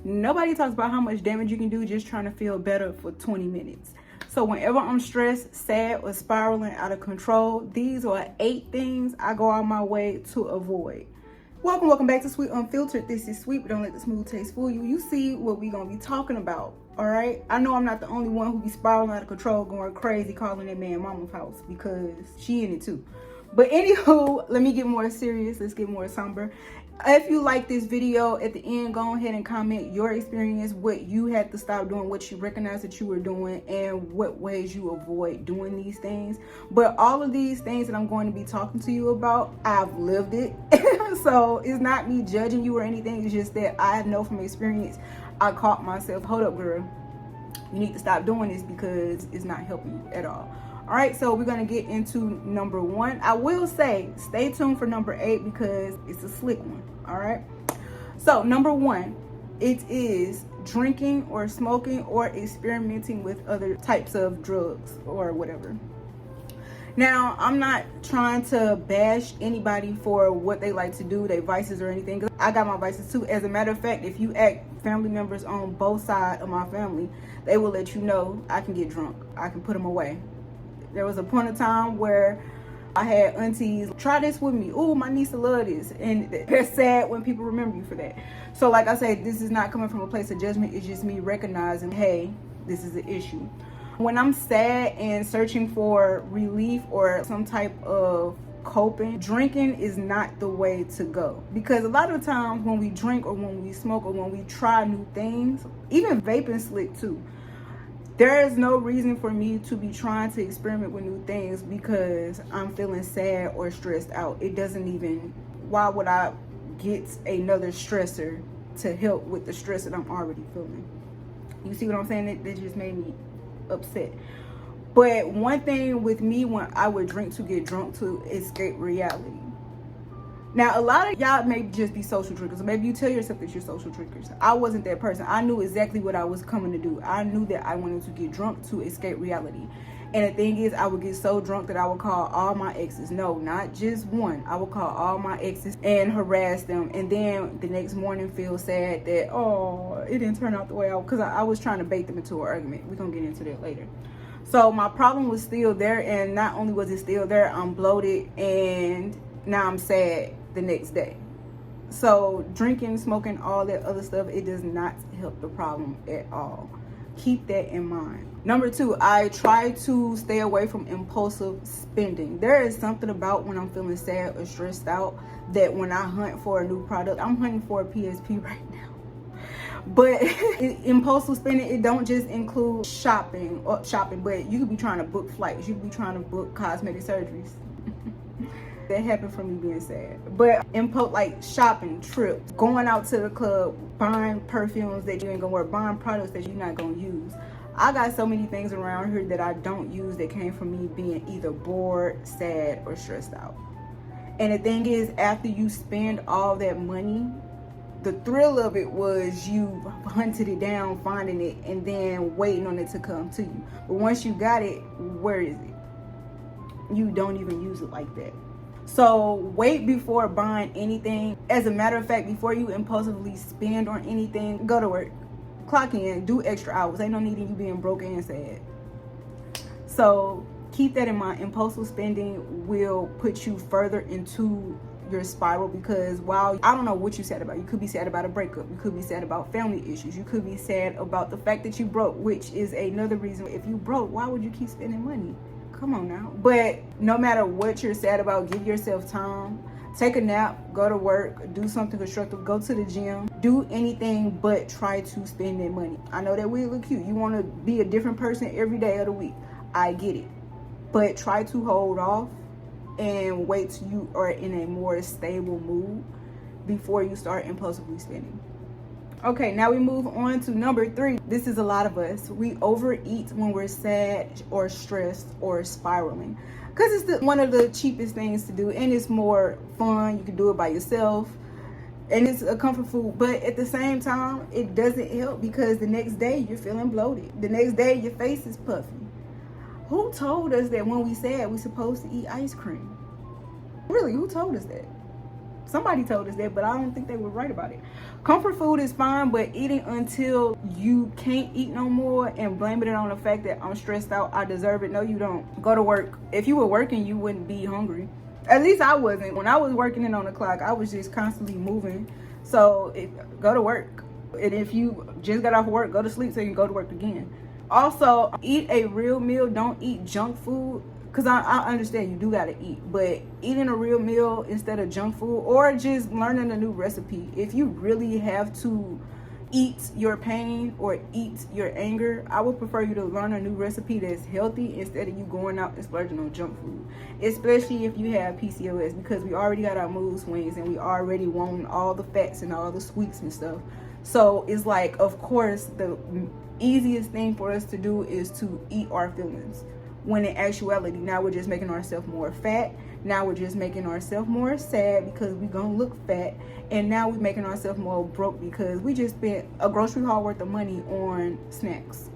Nobody talks about how much damage you can do just trying to feel better for 20 minutes. So whenever I'm stressed, sad, or spiraling out of control, these are 8 things I go out my way to avoid. Welcome back to Sweet Unfiltered. This is Sweet, but don't let the smooth taste fool you. You see what we gonna be talking about, all right? I know I'm not the only one who be spiraling out of control, going crazy, calling that man mama's house, because she in it too. But anywho, let me get more serious. Let's get more somber. If you like this video, at the end, go ahead and comment your experience, what you had to stop doing, what you recognize that you were doing, and what ways you avoid doing these things. But all of these things that I'm going to be talking to you about, I've lived it. So it's not me judging you or anything. It's just that I know from experience, I caught myself, hold up, girl. You need to stop doing this because it's not helping you at all. All right, so we're gonna get into number 1. I will say, stay tuned for number 8 because it's a slick one. All right. So number 1, it is drinking or smoking or experimenting with other types of drugs or whatever. Now, I'm not trying to bash anybody for what they like to do, their vices or anything, because I got my vices too. As a matter of fact, if you ask family members on both sides of my family, they will let you know I can get drunk. I can put them away. There was a point of time where I had aunties, try this with me. Oh, my niece will love this. And it's sad when people remember you for that. So like I said, this is not coming from a place of judgment. It's just me recognizing, hey, this is an issue. When I'm sad and searching for relief or some type of coping, drinking is not the way to go. Because a lot of times when we drink or when we smoke or when we try new things, even vaping slick too, there is no reason for me to be trying to experiment with new things because I'm feeling sad or stressed out. It doesn't even, why would I get another stressor to help with the stress that I'm already feeling? You see what I'm saying? That just made me upset. But one thing with me, when I would drink to get drunk to escape reality. Now, a lot of y'all may just be social drinkers. Maybe you tell yourself that you're social drinkers. I wasn't that person. I knew exactly what I was coming to do. I knew that I wanted to get drunk to escape reality. And the thing is, I would get so drunk that I would call all my exes. No, not just one. I would call all my exes and harass them. And then the next morning feel sad that, oh, it didn't turn out the way because I was trying to bait them into an argument. We're going to get into that later. So my problem was still there. And not only was it still there, I'm bloated and now I'm sad the next day. So drinking, smoking, all that other stuff, it does not help the problem at all. Keep that in mind. Number 2, I try to stay away from impulsive spending. There is something about when I'm feeling sad or stressed out that when I hunt for a new product, I'm hunting for a PSP right now. But impulsive spending, it don't just include shopping, but you could be trying to book flights. You could be trying to book cosmetic surgeries. That happened from me being sad. But like shopping, trips, going out to the club, buying perfumes that you ain't gonna wear, buying products that you're not gonna use. I got so many things around here that I don't use that came from me being either bored, sad, or stressed out. And the thing is, after you spend all that money, the thrill of it was you hunted it down, finding it, and then waiting on it to come to you. But once you got it, where is it? You don't even use it like that. So wait before buying anything. As a matter of fact, before you impulsively spend on anything, go to work, clock in, do extra hours. Ain't no need in you being broke and sad. So keep that in mind. Impulsive spending will put you further into your spiral, because while I don't know what you're sad about, you could be sad about a breakup, you could be sad about family issues, you could be sad about the fact that you broke, which is another reason. If you broke, why would you keep spending money? Come on now. But no matter what you're sad about, give yourself time. Take a nap, go to work, do something constructive, go to the gym, do anything but try to spend that money. I know that we look cute. You want to be a different person every day of the week. I get it. But try to hold off and wait till you are in a more stable mood before you start impulsively spending. Okay, now we move on to number 3. This is a lot of us. We overeat when we're sad or stressed or spiraling. Because it's one of the cheapest things to do, and it's more fun. You can do it by yourself, and it's a comfort food. But at the same time, it doesn't help because the next day you're feeling bloated. The next day your face is puffy. Who told us that when we sad we're supposed to eat ice cream? Really, who told us that? Somebody told us that, but I don't think they were right about it. Comfort food is fine, but eating until you can't eat no more and blaming it on the fact that I'm stressed out, I deserve it. No, you don't. Go to work. If you were working, you wouldn't be hungry. At least I wasn't. When I was working in on the clock, I was just constantly moving. So go to work. And if you just got off work, go to sleep so you can go to work again. Also, eat a real meal. Don't eat junk food. Because I understand you do got to eat, but eating a real meal instead of junk food, or just learning a new recipe. If you really have to eat your pain or eat your anger, I would prefer you to learn a new recipe that's healthy instead of you going out and splurging on junk food. Especially if you have PCOS, because we already got our mood swings and we already want all the fats and all the sweets and stuff. So it's like, of course, the easiest thing for us to do is to eat our feelings. When in actuality, now we're just making ourselves more fat. Now we're just making ourselves more sad because we're gonna look fat. And now we're making ourselves more broke because we just spent a grocery haul worth of money on snacks.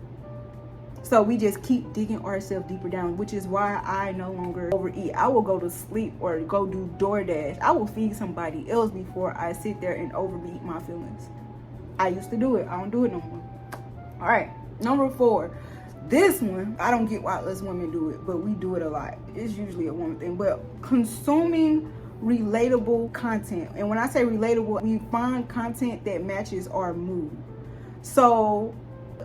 So we just keep digging ourselves deeper down, which is why I no longer overeat. I will go to sleep or go do DoorDash. I will feed somebody else before I sit there and overeat my feelings. I used to do it. I don't do it no more. All right, number 4. This one, I don't get why us women do it, but we do it a lot. It's usually a woman thing, but consuming relatable content. And when I say relatable, we find content that matches our mood. So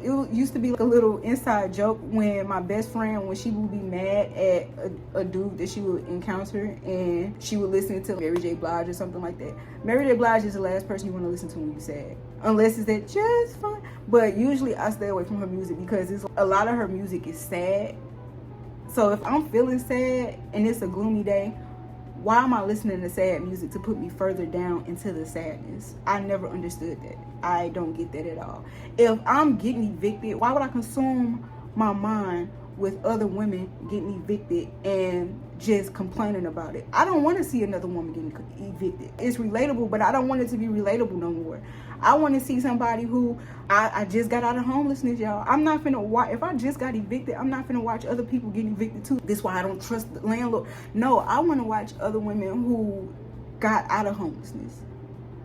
it used to be like a little inside joke when my best friend, when she would be mad at a dude that she would encounter and she would listen to Mary J. Blige or something like that. Mary J. Blige is the last person you want to listen to when you're sad. Unless it's that just fine. But usually I stay away from her music because a lot of her music is sad. So if I'm feeling sad and it's a gloomy day, why am I listening to sad music to put me further down into the sadness? I never understood that. I don't get that at all. If I'm getting evicted, why would I consume my mind with other women getting evicted and just complaining about it? I don't want to see another woman getting evicted. It's relatable, but I don't want it to be relatable no more. I want to see somebody who, I just got out of homelessness, y'all. I'm not finna watch, if I just got evicted, I'm not finna watch other people getting evicted too. This is why I don't trust the landlord. No, I want to watch other women who got out of homelessness.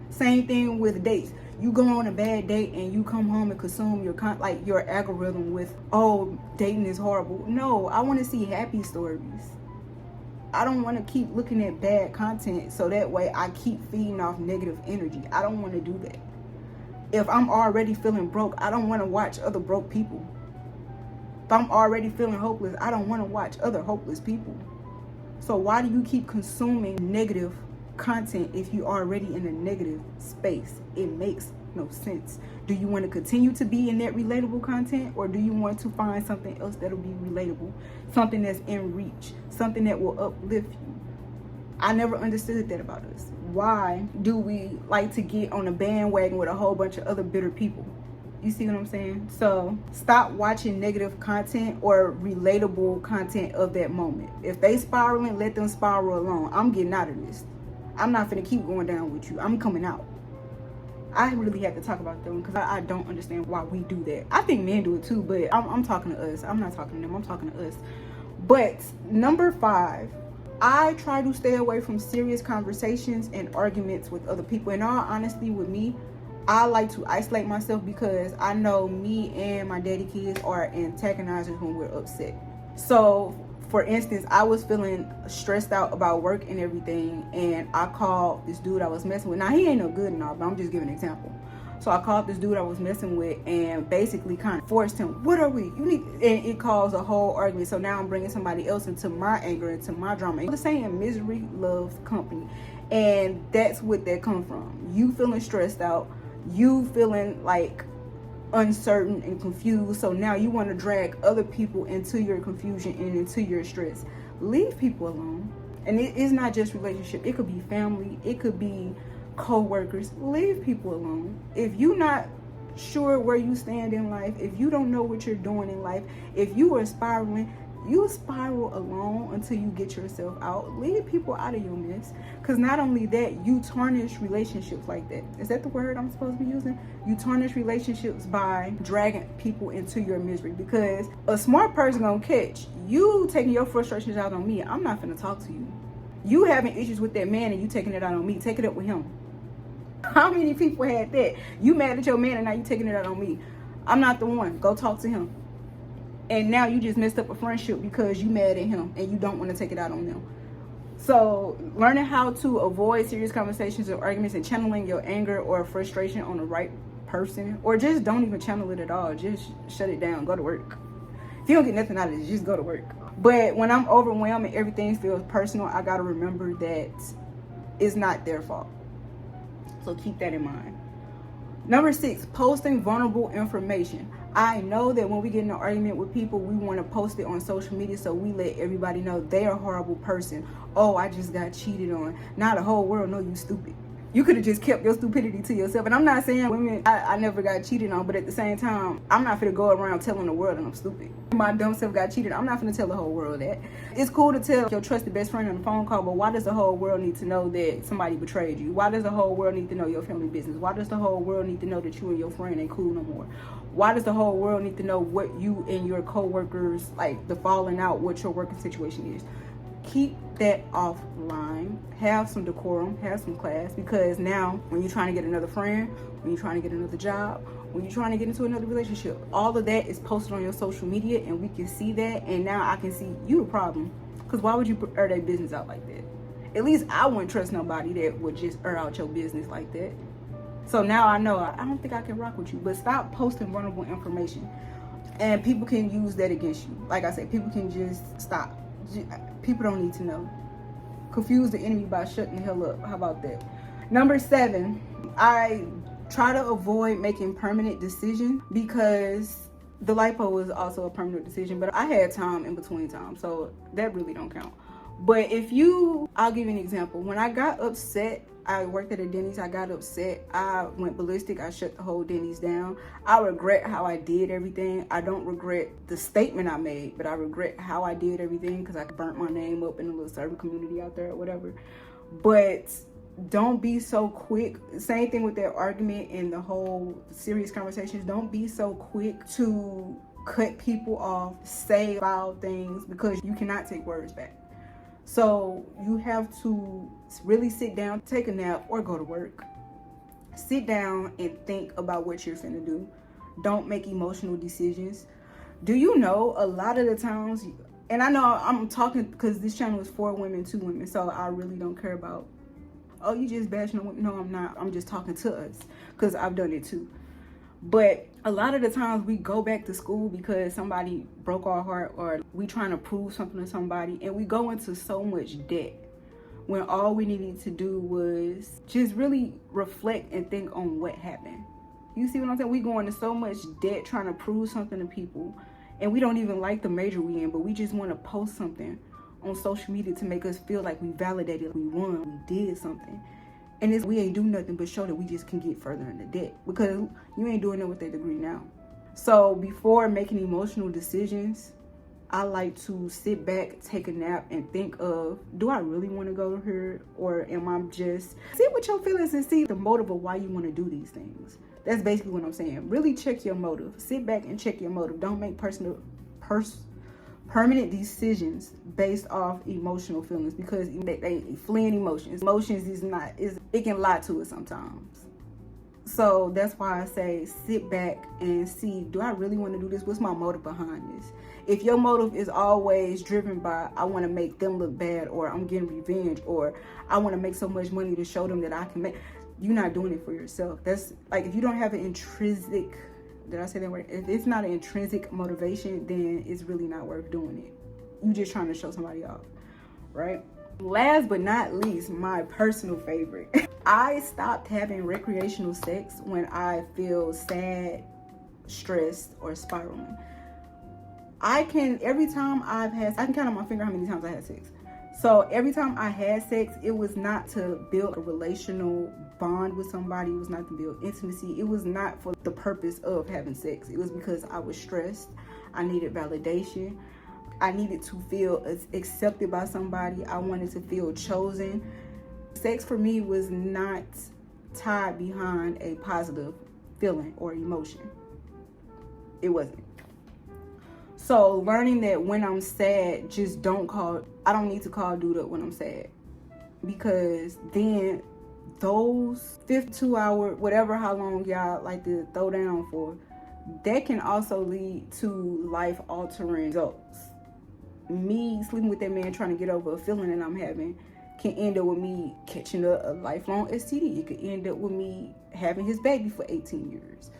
Same thing with dates. You go on a bad date and you come home and consume your algorithm with, oh, dating is horrible. No, I want to see happy stories. I don't want to keep looking at bad content so that way I keep feeding off negative energy. I don't want to do that. If I'm already feeling broke, I don't want to watch other broke people. If I'm already feeling hopeless, I don't want to watch other hopeless people. So why do you keep consuming negative content if you're already in a negative space? It makes no sense. Do you want to continue to be in that relatable content, or do you want to find something else that'll be relatable, something that's in reach, something that will uplift you? I never understood that about us. Why do we like to get on a bandwagon with a whole bunch of other bitter people? You see what I'm saying? So stop watching negative content or relatable content of that moment. If they spiraling, let them spiral alone. I'm getting out of this. I'm not finna keep going down with you. I'm coming out. I really have to talk about them because I don't understand why we do that. I think men do it too, but I'm talking to us. I'm not talking to them. I'm talking to us. But number 5, I try to stay away from serious conversations and arguments with other people. In all honesty, with me, I like to isolate myself because I know me and my daddy kids are antagonizers when we're upset. So, for instance, I was feeling stressed out about work and everything, and I called this dude I was messing with. Now, he ain't no good and all, but I'm just giving an example. So I called this dude I was messing with and basically kind of forced him, what are we? And it caused a whole argument. So now I'm bringing somebody else into my anger, into my drama. The saying, misery loves company. And that's what that come from. You feeling stressed out, you feeling like uncertain and confused. So now you want to drag other people into your confusion and into your stress. Leave people alone. And it is not just relationship. It could be family. It could be co-workers. Leave people alone. If you're not sure where you stand in life, if you don't know what you're doing in life, if you are spiraling, you spiral alone until you get yourself out. Leave people out of your mess. Because not only that, you tarnish relationships like that. Is that the word I'm supposed to be using? You tarnish relationships by dragging people into your misery. Because a smart person gonna catch you taking your frustrations out on me. I'm not finna talk to you. You having issues with that man and you taking it out on me. Take it up with him. How many people had that? You mad at your man and now you taking it out on me. I'm not the one. Go talk to him. And now you just messed up a friendship because you mad at him and you don't want to take it out on them. So learning how to avoid serious conversations or arguments and channeling your anger or frustration on the right person, or just don't even channel it at all. Just shut it down. Go to work. If you don't get nothing out of it, just go to work. But when I'm overwhelmed and everything feels personal, I got to remember that it's not their fault. So keep that in mind. Number 6, posting vulnerable information. I know that when we get in an argument with people, we want to post it on social media so we let everybody know they're a horrible person. Oh, I just got cheated on. Now the whole world know you stupid. You could have just kept your stupidity to yourself. And I'm not saying women, I never got cheated on, but at the same time, I'm not finna go around telling the world that I'm stupid. My dumb self got cheated. I'm not finna tell the whole world that. It's cool to tell your trusted best friend on the phone call, but why does the whole world need to know that somebody betrayed you? Why does the whole world need to know your family business? Why does the whole world need to know that you and your friend ain't cool no more? Why does the whole world need to know what you and your co-workers, like the falling out, what your working situation is? Keep that offline. Have some decorum, have some class, because now when you're trying to get another friend, when you're trying to get another job, when you're trying to get into another relationship, all of that is posted on your social media and we can see that, and now I can see you the problem. Because why would you air their business out like that? At least I wouldn't trust nobody that would just air out your business like that. So now I know I don't think I can rock with you. But stop posting vulnerable information. And people can use that against you. Like I said, people can just stop. People don't need to know. Confuse the enemy by shutting the hell up. How about that? Number 7, I try to avoid making permanent decisions, because the lipo is also a permanent decision, but I had time in between time, so that really don't count. But I'll give you an example. When I got upset, I worked at a Denny's, I got upset, I went ballistic, I shut the whole Denny's down. I regret how I did everything. I don't regret the statement I made, but I regret how I did everything, because I burnt my name up in the little server community out there or whatever. But don't be so quick. Same thing with that argument and the whole serious conversations. Don't be so quick to cut people off, say foul things, because you cannot take words back. So you have to really sit down, take a nap, or go to work. Sit down and think about what you're finna do. Don't make emotional decisions. Do you know a lot of the times, and I know I'm talking because this channel is for women, to women, so I really don't care about, oh, you just bashing on women. No, I'm not. I'm just talking to us, because I've done it too. But a lot of the times we go back to school because somebody broke our heart, or we trying to prove something to somebody, and we go into so much debt when all we needed to do was just really reflect and think on what happened. You see what I'm saying? We go into so much debt trying to prove something to people, and we don't even like the major we in, but we just want to post something on social media to make us feel like we validated, we won, we did something. And we ain't do nothing but show that we just can get further into debt, because you ain't doing it with that degree now. So before making emotional decisions, I like to sit back, take a nap, and think of, do I really want to go here? Or am I just, sit with your feelings and see the motive of why you want to do these things. That's basically what I'm saying. Really check your motive. Sit back and check your motive. Don't make permanent decisions based off emotional feelings, because they fleeing emotions. Emotions it can lie to us sometimes. So that's why I say sit back and see, do I really want to do this? What's my motive behind this? If your motive is always driven by, I want to make them look bad, or I'm getting revenge, or I want to make so much money to show them that I can make, you're not doing it for yourself. That's like, if you don't have an intrinsic, did I say that word? If it's not an intrinsic motivation, then it's really not worth doing it. You just trying to show somebody off, right? Last but not least, my personal favorite. I stopped having recreational sex when I feel sad, stressed, or spiraling. I can count on my finger how many times I had sex. So every time I had sex, it was not to build a relational bond with somebody. It was not to build intimacy. It was not for the purpose of having sex. It was because I was stressed. I needed validation. I needed to feel accepted by somebody. I wanted to feel chosen. Sex for me was not tied behind a positive feeling or emotion. It wasn't. So learning that when I'm sad, I don't need to call dude up when I'm sad. because then those 52-hour, whatever how long y'all like to throw down for, that can also lead to life-altering results. Me sleeping with that man trying to get over a feeling that I'm having can end up with me catching a lifelong STD. It could end up with me having his baby for 18 years.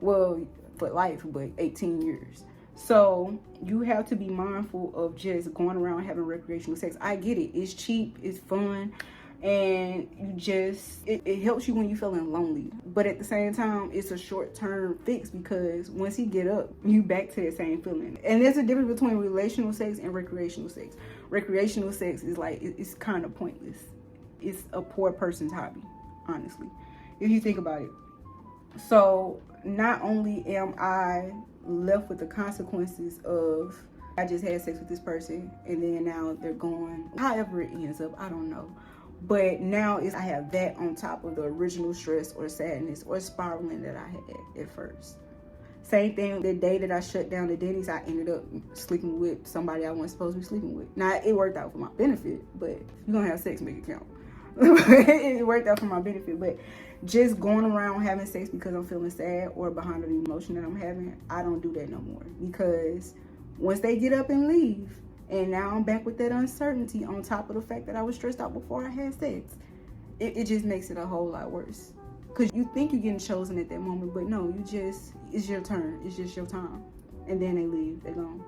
Well, for life, but 18 years. So you have to be mindful of just going around having recreational sex. I get it. It's cheap. It's fun. And you just, it helps you when you're feeling lonely. But at the same time, it's a short-term fix, because once he get up, you back to that same feeling. And there's a difference between relational sex and recreational sex. Recreational sex is like, it's kind of pointless. It's a poor person's hobby, honestly, if you think about it. So not only am I left with the consequences of, I just had sex with this person and then now they're gone, however it ends up, I don't know. But now I have that on top of the original stress or sadness or spiraling that I had at first. Same thing, the day that I shut down the Denny's, I ended up sleeping with somebody I wasn't supposed to be sleeping with. Now, it worked out for my benefit, but if you're gonna have sex, make it count. It worked out for my benefit, but just going around having sex because I'm feeling sad or behind the emotion that I'm having, I don't do that no more. Because once they get up and leave, and now I'm back with that uncertainty on top of the fact that I was stressed out before I had sex, it just makes it a whole lot worse. Because you think you're getting chosen at that moment, but no, it's your turn. It's just your time. And then they leave, they're gone.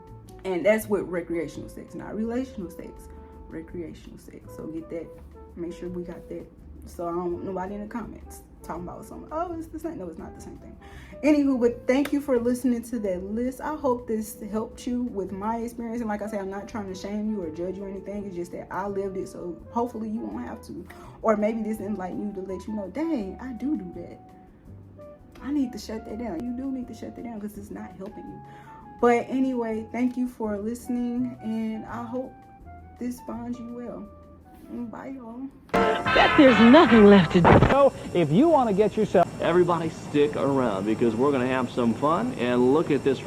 And that's with recreational sex, not relational sex. Recreational sex. So get that, make sure we got that. So I don't want nobody in the comments talking about something. Oh, it's the same. No, it's not the same thing. Anywho, but thank you for listening to that list. I hope this helped you with my experience. And like I said, I'm not trying to shame you or judge you or anything. It's just that I lived it, so hopefully you won't have to. Or maybe this enlighten you to let you know, dang, I do that. I need to shut that down. You do need to shut that down because it's not helping you. But anyway, thank you for listening, and I hope this finds you well. Bye, y'all. Bet there's nothing left to do. So, if you want to get yourself... Everybody stick around because we're going to have some fun and look at this...